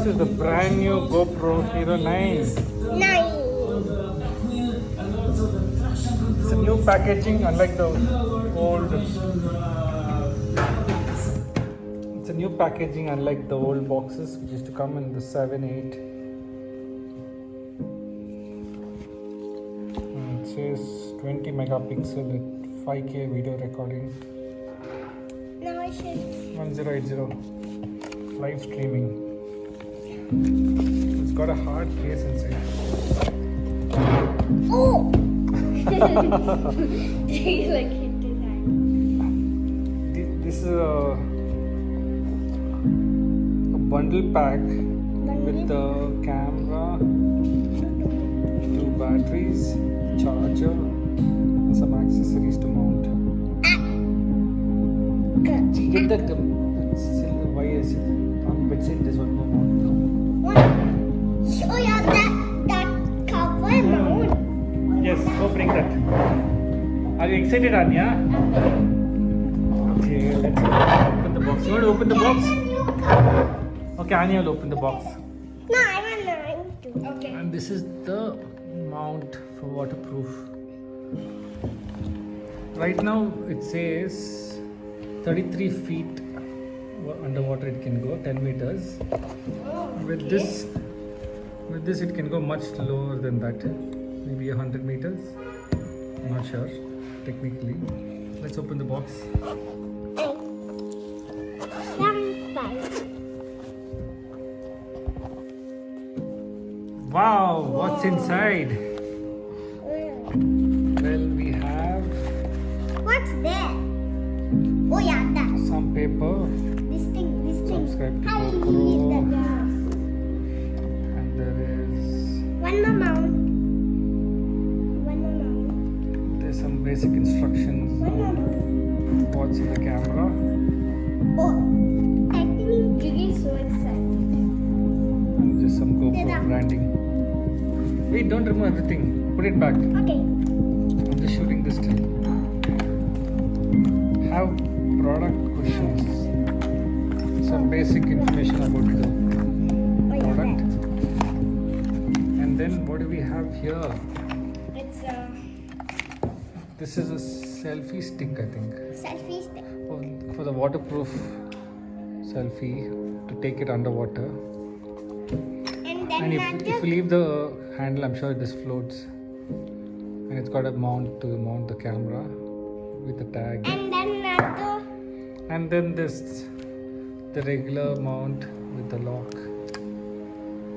This is the brand new GoPro Hero 9. It's a new packaging, unlike the old. It's a new packaging, unlike the old boxes which used to come in the 7, 8. And it says 20 megapixel at 5K video recording. Now I should. 1080 live streaming. It's got a hard case inside. Oh! Like hit his hand. This is a bundle pack with the camera, 2 batteries, charger, and some accessories to mount. Get that silver wires on bedside. There's one more mount. Oh yeah, that cover mount. Yes, go bring that. Are you excited, Anya? Okay, let's open the box. You want to open the box? Okay, Anya will open the box. No, I want to. Okay. And this is the mount for waterproof. Right now it says 33 feet underwater it can go, 10 meters. With this it can go much lower than that, maybe 100 meters. I'm not sure technically. Let's open the box. Wow, what's inside? Well, we have What's there? Oh yeah, that. some paper. This thing. Subscribe to I leave GoPro. the glass. And there is One more mount. there's some basic instructions One more on mount. what's in the camera. Oh, technically so excited. And just some GoPro Tada. branding. Wait, don't remove everything. Put it back. Okay. I'm just shooting this still. Have product questions. Some basic information about the product. And then what do we have here? It's This is a selfie stick, I think. selfie stick. For the waterproof selfie to take it underwater. And then And if you leave the handle, I'm sure this floats. And it's got a mount to mount the camera with a tag. and then another. And then this the regular mount with the lock.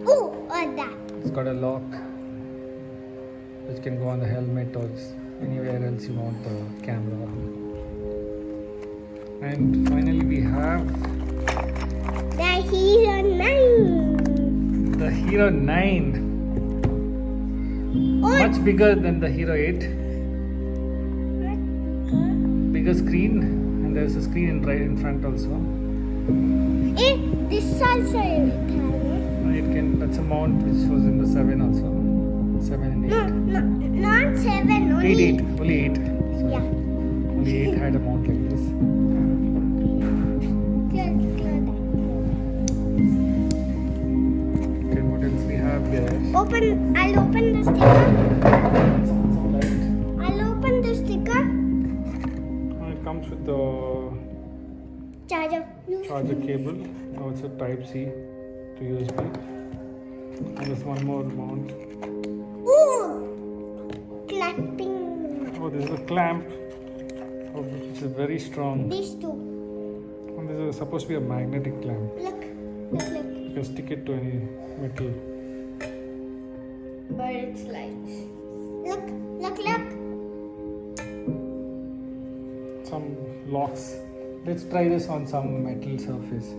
Oh, or that. It's got a lock which can go on the helmet or anywhere else you mount the camera. And finally we have The Hero 9. the Hero 9. Oh, Much bigger than the Hero 8. Bigger screen, and there's a screen right in front also. this also you can. And it can, that's a mount which was in the 7 also. 7 and 8. No, not 7. Only 8. Only 8. Sorry. Yeah. Only 8 had a mount like this. Okay, what else we have here? I'll open the sticker. Some light. I'll open the sticker. It comes with the Charger. charger cable. Now it's a Type C to USB. And there's one more mount. Ooh! Clapping. Oh, this is a clamp, which is very strong. These two. And this is supposed to be a magnetic clamp. Look. You can stick it to any metal. But it's lights. Look. Some locks. Let's try this on some metal surface.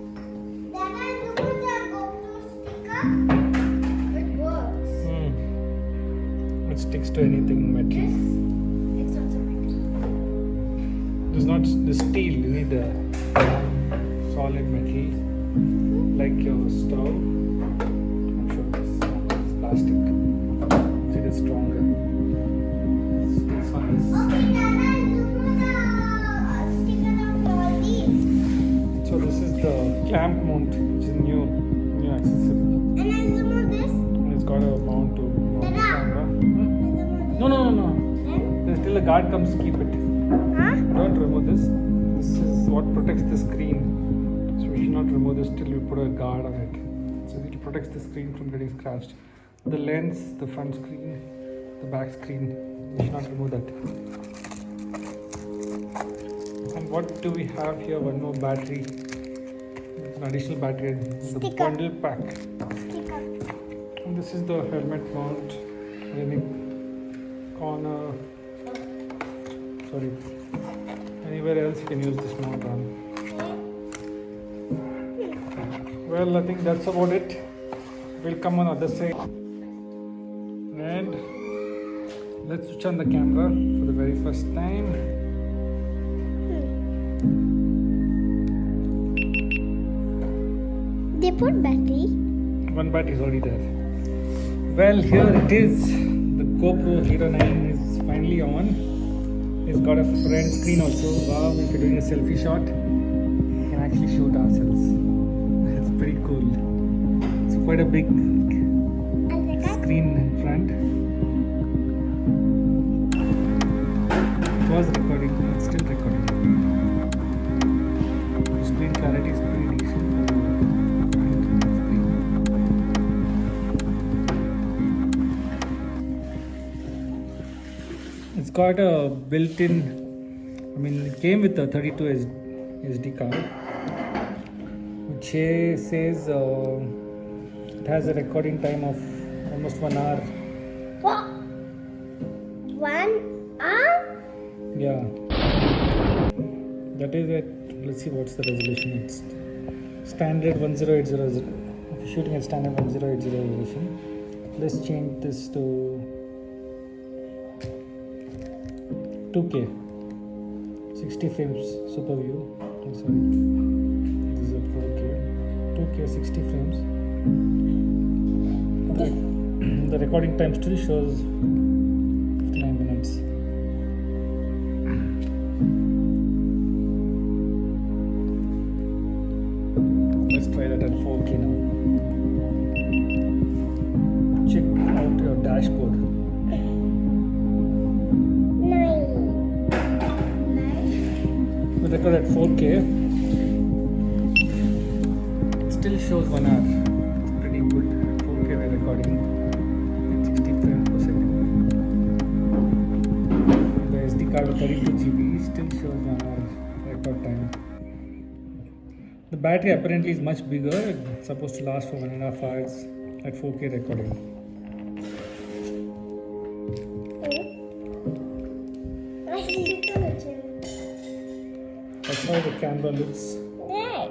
Dada, look at the GoPro sticker. It works. It sticks to anything metal. It's also metal. It's not the steel. You need a solid metal, like your stove. I'm sure it's plastic. It is stronger. This one is. Okay, Dada, look at the sticker of all these. So this is the clamp mount, which is new new accessory. And I'll remove this. It's got a mount to mount the Ta-da! camera. I'll remove this. No. Then? There's still a guard comes to keep it. Huh? Don't remove this. This is what protects the screen. So we should not remove this till you put a guard on it. So it protects the screen from getting scratched. The lens, the front screen, the back screen, we should not remove that. And what do we have here? One more battery. An additional battery in the Sticker. bundle pack. Sticker. And this is the helmet mount. Any corner. Sorry. Anywhere else you can use this mount on. Well, I think that's about it. We'll come on other side. And let's switch on the camera for the very first time. They put battery. One battery is already there. Well, here it is. The GoPro Hero 9 is finally on. It's got a front screen also. Wow, if you're doing a selfie shot, we can actually shoot ourselves. It's pretty cool. It's quite a big And the cat. screen in front. It was recording, it's still recording. Screen clarity is pretty decent. It's got a built-in, it came with a 32 SD card, which says it has a recording time of almost 1 hour. What? 1 hour? Yeah. That is it. Let's see what's the resolution. It's standard 10800. If you're shooting at standard 1080 resolution. Let's change this to 2K. 60 frames super view. Oh, sorry. This is at 4K. 2K 60 frames. The recording time still shows 59 minutes. Let's try that at 4K now. Check out your dashboard. 9. We record at 4K. It still shows 1 hour. It's pretty good. 4K we're recording at 60 frames per second. The SD card with 32 GB still shows 1 hour record time. The battery apparently is much bigger. It's supposed to last for 1.5 hours at 4K recording. I see the picture. That's how the camera looks. Yeah.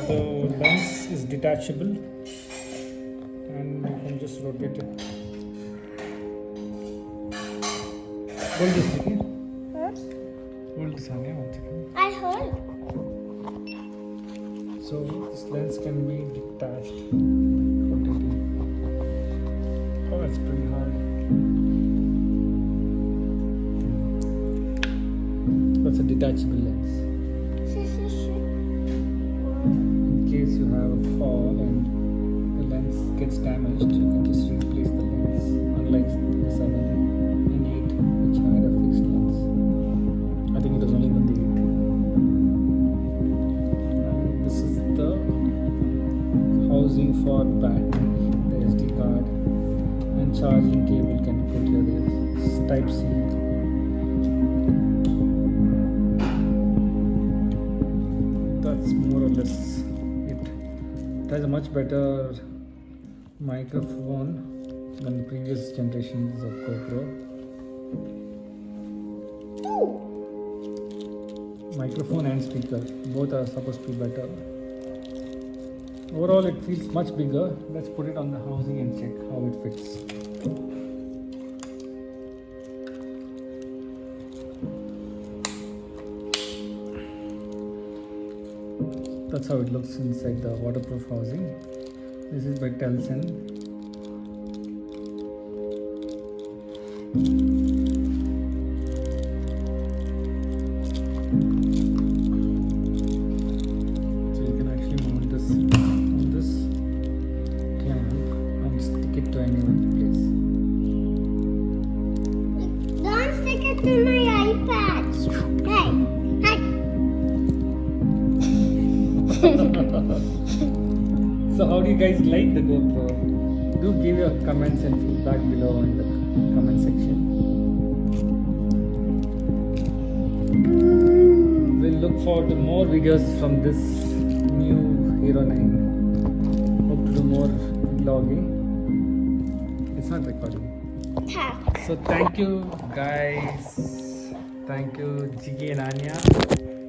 The lens is detachable and you can just rotate it. Hold this, Nikki. Huh? Hold this, Anya, 1 second. I heard. So this lens can be detached. Rotating. Oh, that's pretty hard. That's a detachable lens. In case you have a fall and the lens gets damaged, you can just replace the lens. Unlike the 7 and 8, which had a fixed lens. I think it was only on the 8. And this is the housing for battery, the SD card, and charging cable can be put here. There's Type C. That's more or less it. It has a much better microphone than the previous generations of GoPro. Microphone and speaker, both are supposed to be better. Overall, it feels much bigger. Let's put it on the housing and check how it fits. That's how it looks inside the waterproof housing. This is by Telsen. So you can actually mount this So how do you guys like the GoPro? Do give your comments and feedback below in the comment section. We'll look forward to more videos from this new Hero 9. Hope to do more vlogging. It's not recording. Thanks. So thank you guys. Thank you Jiggy and Anya.